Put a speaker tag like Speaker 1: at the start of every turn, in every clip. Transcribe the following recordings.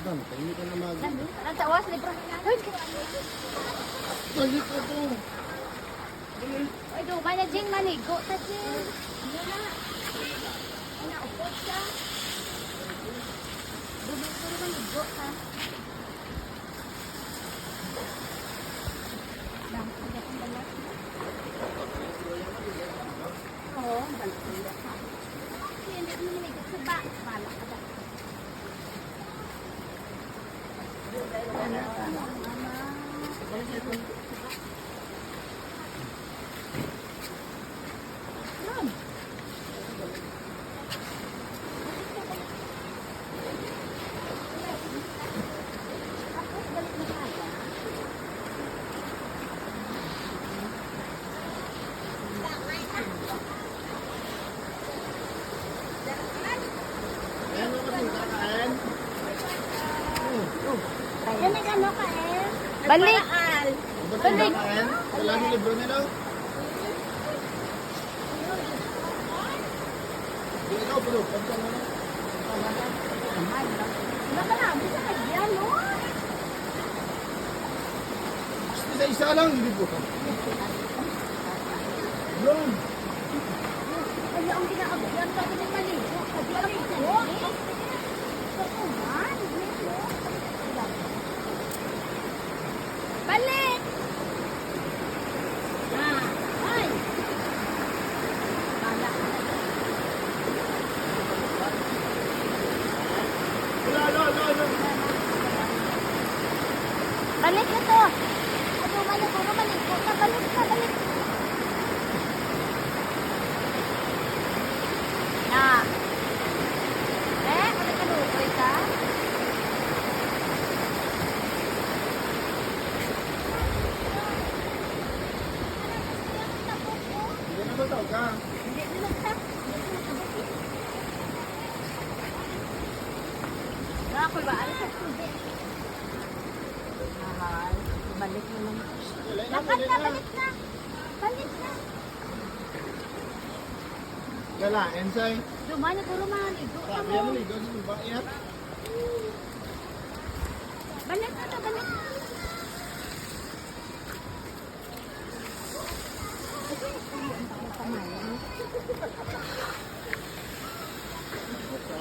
Speaker 1: Madam, hindi ka na mag...
Speaker 2: Nagtawas, libro.
Speaker 1: Balik ka to.
Speaker 2: Ay, do, may na Jing manigo ta Jing. Ano na? Ano, upot siya. Dumi-dumi manigo ka. Lang, kaya kong balat. Oo, balat ko yun. Hindi mo manigo sa ba? Balak ka ba? Ano ka? Mama. Yan ang ano ka eh. Balik. Balik.
Speaker 1: Wala mo libro nila. Ikaw, bro. Pagka mo na.
Speaker 2: Nakalami sa kanya, no?
Speaker 1: Isa-isa lang, hindi po. Yun.
Speaker 2: Ano ang ginagawa? Sabi ng maligo. Sabi ang maligo. Kapuman. Balik! Ay! Bala ka na. Balik na to! Ano, maligo na maligo. Balik na, balik. Na! Ano ka lukoy ka?
Speaker 1: Hindi na ba tawag ka?
Speaker 2: Hindi nilagsak. Ako ba? Ano sa tubig? Mahal. Balik na naman. Lakad na, balik na. Balik na.
Speaker 1: Gala, ensay.
Speaker 2: Dumani, puro maligo.
Speaker 1: Sabi yan mo, ligaw sa babae ha.
Speaker 2: Balik na to, balik.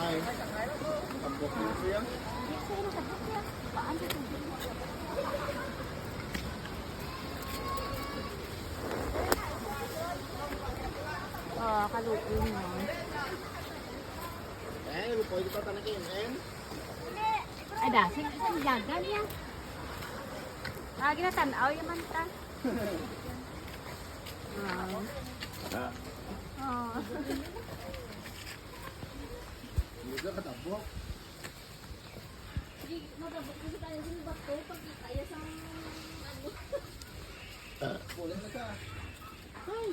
Speaker 1: Ay, pambok mo siya.
Speaker 2: Oh, kalupin mo.
Speaker 1: Pwede pa tanakin,
Speaker 2: Ay, dasig sa jagan niya. Lagi na tanaw yung manta. Oh.
Speaker 1: Hindi ka katabok.
Speaker 2: Hindi, magabot kasi tayo sa bato pag kaya sa ano.
Speaker 1: Kulang na ka.
Speaker 2: Ay.